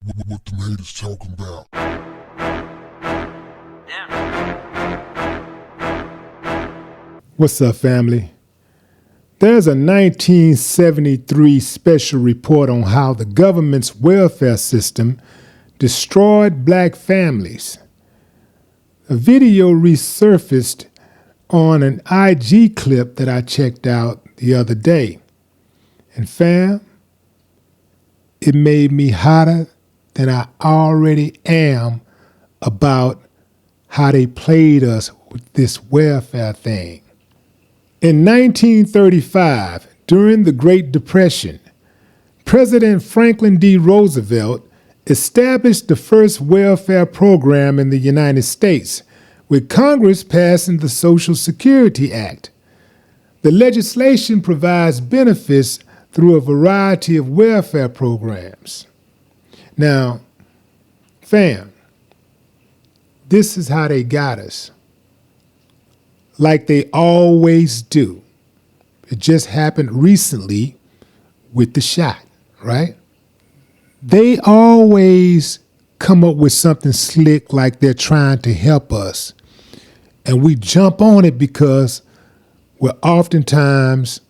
What them haters talking about? What's up, family? There's a 1973 special report on how the government's welfare system destroyed black families. A video resurfaced on an IG clip that I checked out the other day. And fam, it made me hotter than I already am about how they played us with this welfare thing. In 1935, during the Great Depression, President Franklin D. Roosevelt established the first welfare program in the United States, with Congress passing the Social Security Act. The legislation provides benefits through a variety of welfare programs. Now, fam, this is how they got us. Like they always do. It just happened recently with the shot, right? They always come up with something slick like they're trying to help us. And we jump on it because we're oftentimes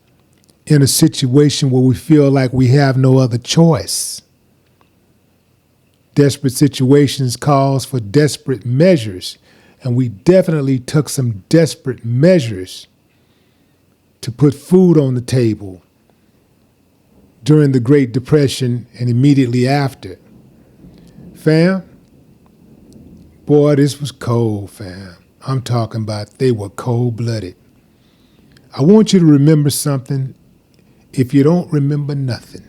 in a situation where we feel like we have no other choice. Desperate situations calls for desperate measures, and we definitely took some desperate measures to put food on the table during the Great Depression and immediately after. Fam, boy, this was cold, fam. I'm talking about they were cold-blooded. I want you to remember something if you don't remember nothing.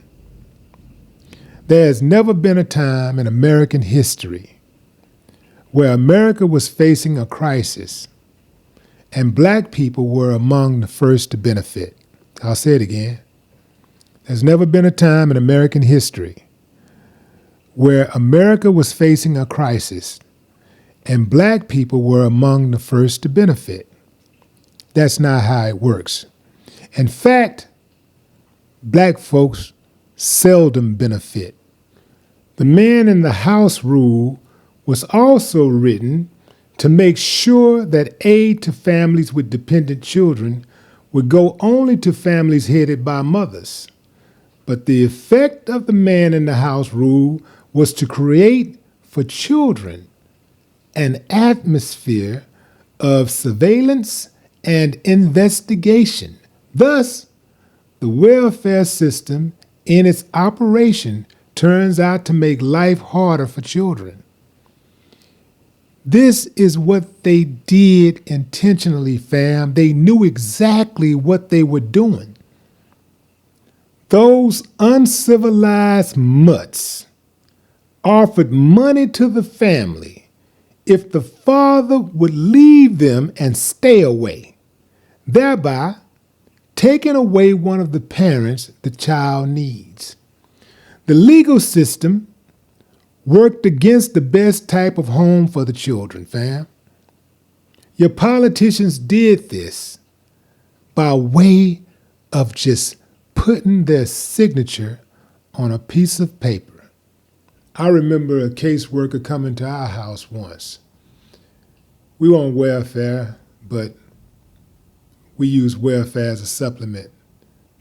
There has never been a time in American history where America was facing a crisis and black people were among the first to benefit. I'll say it again. There's never been a time in American history where America was facing a crisis and black people were among the first to benefit. That's not how it works. In fact, black folks seldom benefit. The man in the house rule was also written to make sure that aid to families with dependent children would go only to families headed by mothers. But the effect of the man in the house rule was to create for children an atmosphere of surveillance and investigation. Thus, the welfare system in its operation turns out to make life harder for children. This is what they did intentionally, fam. They knew exactly what they were doing. Those uncivilized mutts offered money to the family if the father would leave them and stay away, thereby taking away one of the parents the child needs. The legal system worked against the best type of home for the children, fam. Your politicians did this by way of just putting their signature on a piece of paper. I remember a caseworker coming to our house once. We were on welfare, but we used welfare as a supplement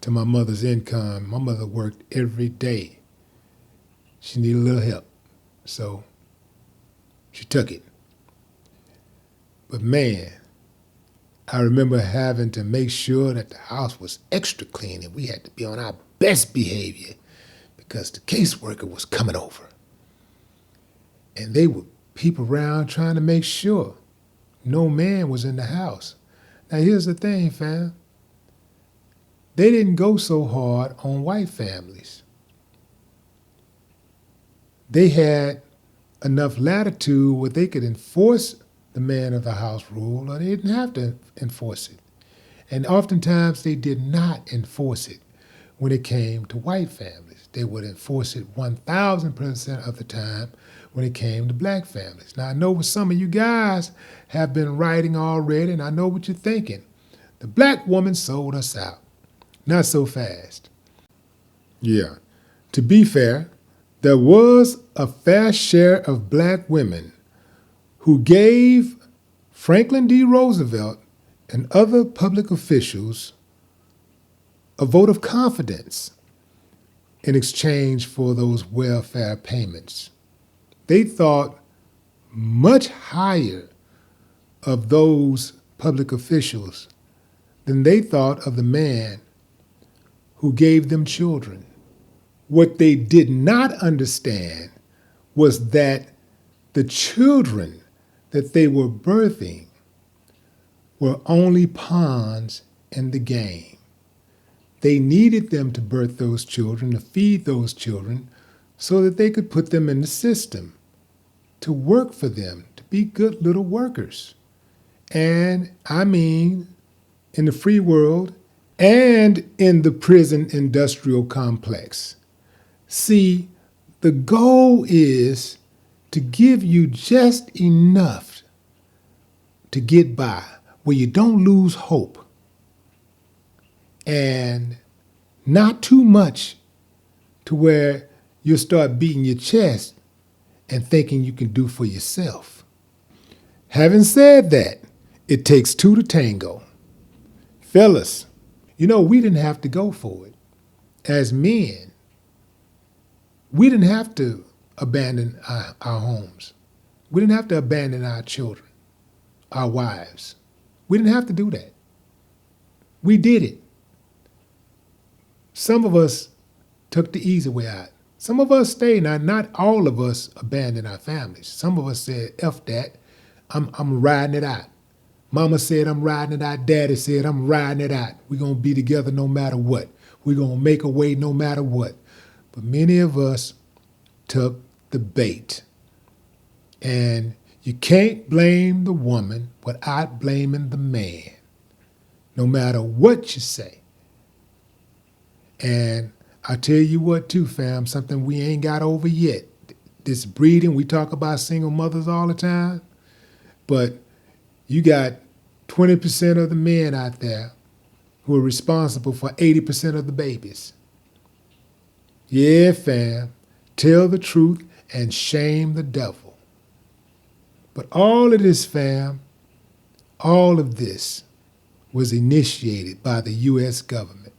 to my mother's income. My mother worked every day. She needed a little help, so she took it. But man, I remember having to make sure that the house was extra clean and we had to be on our best behavior because the caseworker was coming over. And they would peep around trying to make sure no man was in the house. Now here's the thing, fam. They didn't go so hard on white families. They had enough latitude where they could enforce the man of the house rule, or they didn't have to enforce it. And oftentimes they did not enforce it when it came to white families. They would enforce it 1,000% of the time when it came to black families. Now I know what some of you guys have been writing already, and I know what you're thinking. The black woman sold us out. Not so fast. Yeah. To be fair, There was a fair share of black women who gave Franklin D. Roosevelt and other public officials a vote of confidence in exchange for those welfare payments. They thought much higher of those public officials than they thought of the man who gave them children. What they did not understand was that the children that they were birthing were only pawns in the game. They needed them to birth those children, to feed those children, so that they could put them in the system, to work for them, to be good little workers. And I mean, in the free world and in the prison industrial complex. See, the goal is to give you just enough to get by, where you don't lose hope, and not too much to where you'll start beating your chest and thinking you can do for yourself. Having said that, it takes two to tango. Fellas, we didn't have to go for it. As men, we didn't have to abandon our homes. We didn't have to abandon our children, our wives. We didn't have to do that. We did it. Some of us took the easy way out. Some of us stayed. Now, not all of us abandoned our families. Some of us said, F that, I'm riding it out. Mama said, I'm riding it out. Daddy said, I'm riding it out. We're going to be together no matter what. We're going to make a way no matter what. But many of us took the bait. And you can't blame the woman without blaming the man, no matter what you say. And I tell you what too, fam, something we ain't got over yet. This breeding, we talk about single mothers all the time, but you got 20% of the men out there who are responsible for 80% of the babies. Yeah, fam, tell the truth and shame the devil. But all of this, fam, all of this was initiated by the U.S. government.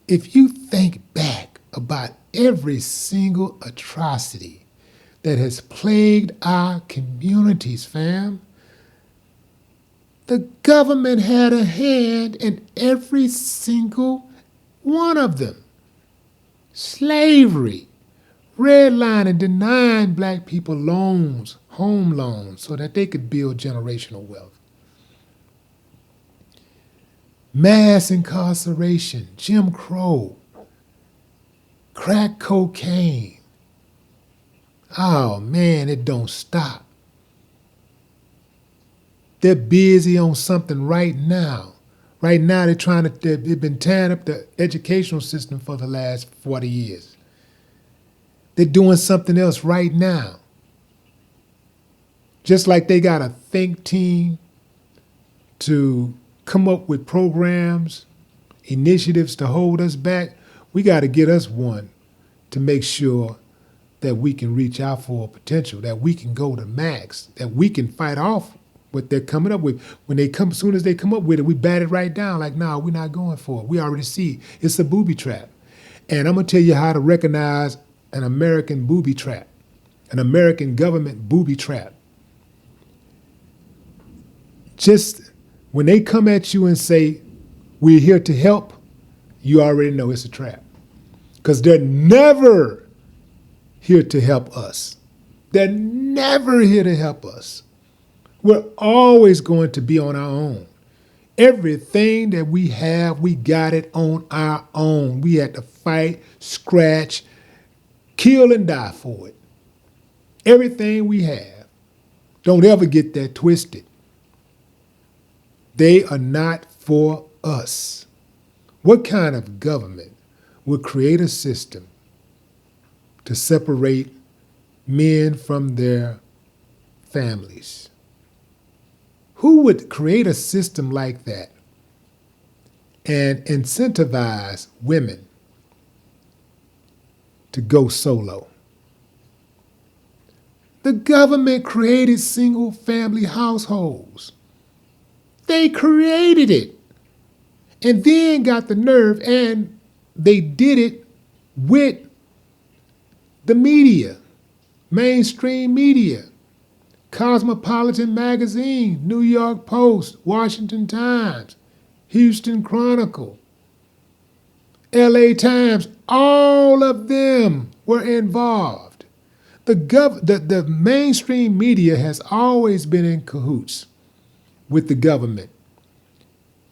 If you think back about every single atrocity that has plagued our communities, fam, the government had a hand in every single one of them. Slavery, redlining, denying black people loans, home loans, so that they could build generational wealth. Mass incarceration, Jim Crow, crack cocaine. Oh man, it don't stop. They're busy on something right now. Right now they've been tearing up the educational system for the last 40 years. They're doing something else right now. Just like they got a think team to come up with programs, initiatives to hold us back, we got to get us one to make sure that we can reach our full potential, that we can go to max, that we can fight off what they're coming up with. When they come, as soon as they come up with it, we bat it right down like, nah, we're not going for it. We already see it's a booby trap. And I'm going to tell you how to recognize an American booby trap, an American government booby trap. Just when they come at you and say, we're here to help, you already know it's a trap. Because they're never here to help us. They're never here to help us. We're always going to be on our own. Everything that we have, we got it on our own. We had to fight, scratch, kill, and die for it. Everything we have. Don't ever get that twisted. They are not for us. What kind of government would create a system to separate men from their families? Who would create a system like that and incentivize women to go solo. The government created single-family households. They created it and then got the nerve, and they did it with the media, mainstream media, Cosmopolitan Magazine, New York Post, Washington Times, Houston Chronicle, LA Times, all of them were involved. The mainstream media has always been in cahoots with the government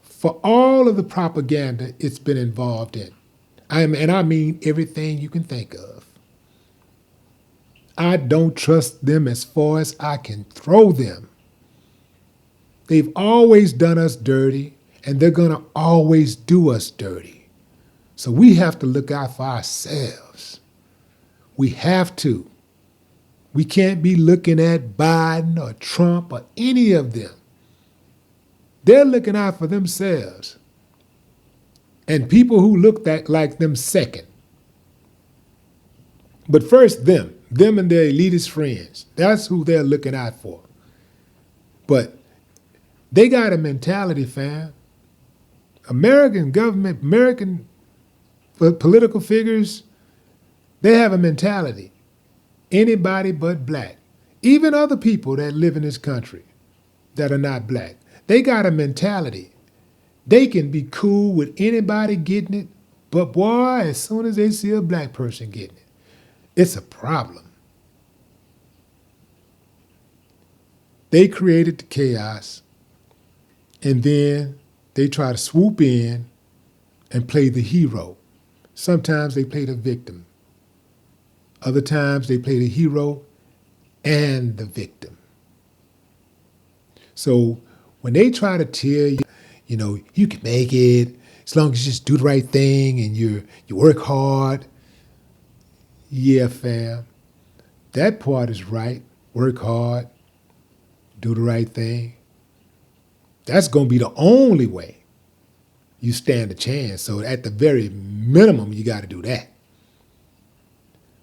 for all of the propaganda it's been involved in. I mean everything you can think of. I don't trust them as far as I can throw them. They've always done us dirty, and they're going to always do us dirty. So we have to look out for ourselves. We have to. We can't be looking at Biden or Trump or any of them. They're looking out for themselves. And people who look like them second. But first them and their elitist friends. That's who they're looking out for. But they got a mentality, fam. American government, American political figures, they have a mentality. Anybody but black. Even other people that live in this country that are not black. They got a mentality. They can be cool with anybody getting it, but boy, as soon as they see a black person getting it, it's a problem. They created the chaos, and then they try to swoop in and play the hero. Sometimes they play the victim. Other times they play the hero and the victim. So when they try to tell you, you can make it as long as you just do the right thing and you work hard. Yeah, fam, that part is right. Work hard, do the right thing. That's going to be the only way you stand a chance. So at the very minimum, you got to do that.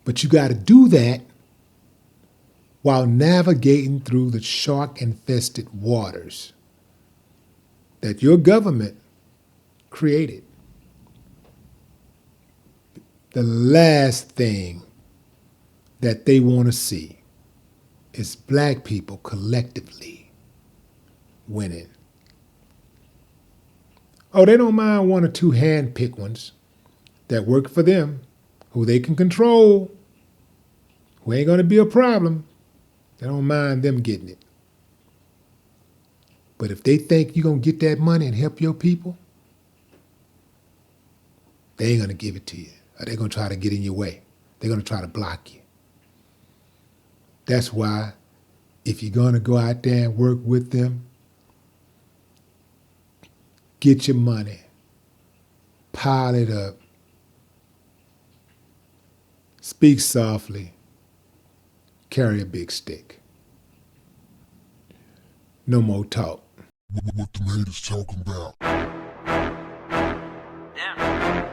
But you got to do that while navigating through the shark-infested waters that your government created. The last thing that they want to see is black people collectively winning. Oh, they don't mind one or two hand-picked ones that work for them, who they can control, who ain't going to be a problem. They don't mind them getting it. But if they think you're going to get that money and help your people, they ain't going to give it to you. Or they're going to try to get in your way. They're going to try to block you. That's why if you're going to go out there and work with them, get your money, pile it up, speak softly, carry a big stick. No more talk. What the haters talking about? Yeah.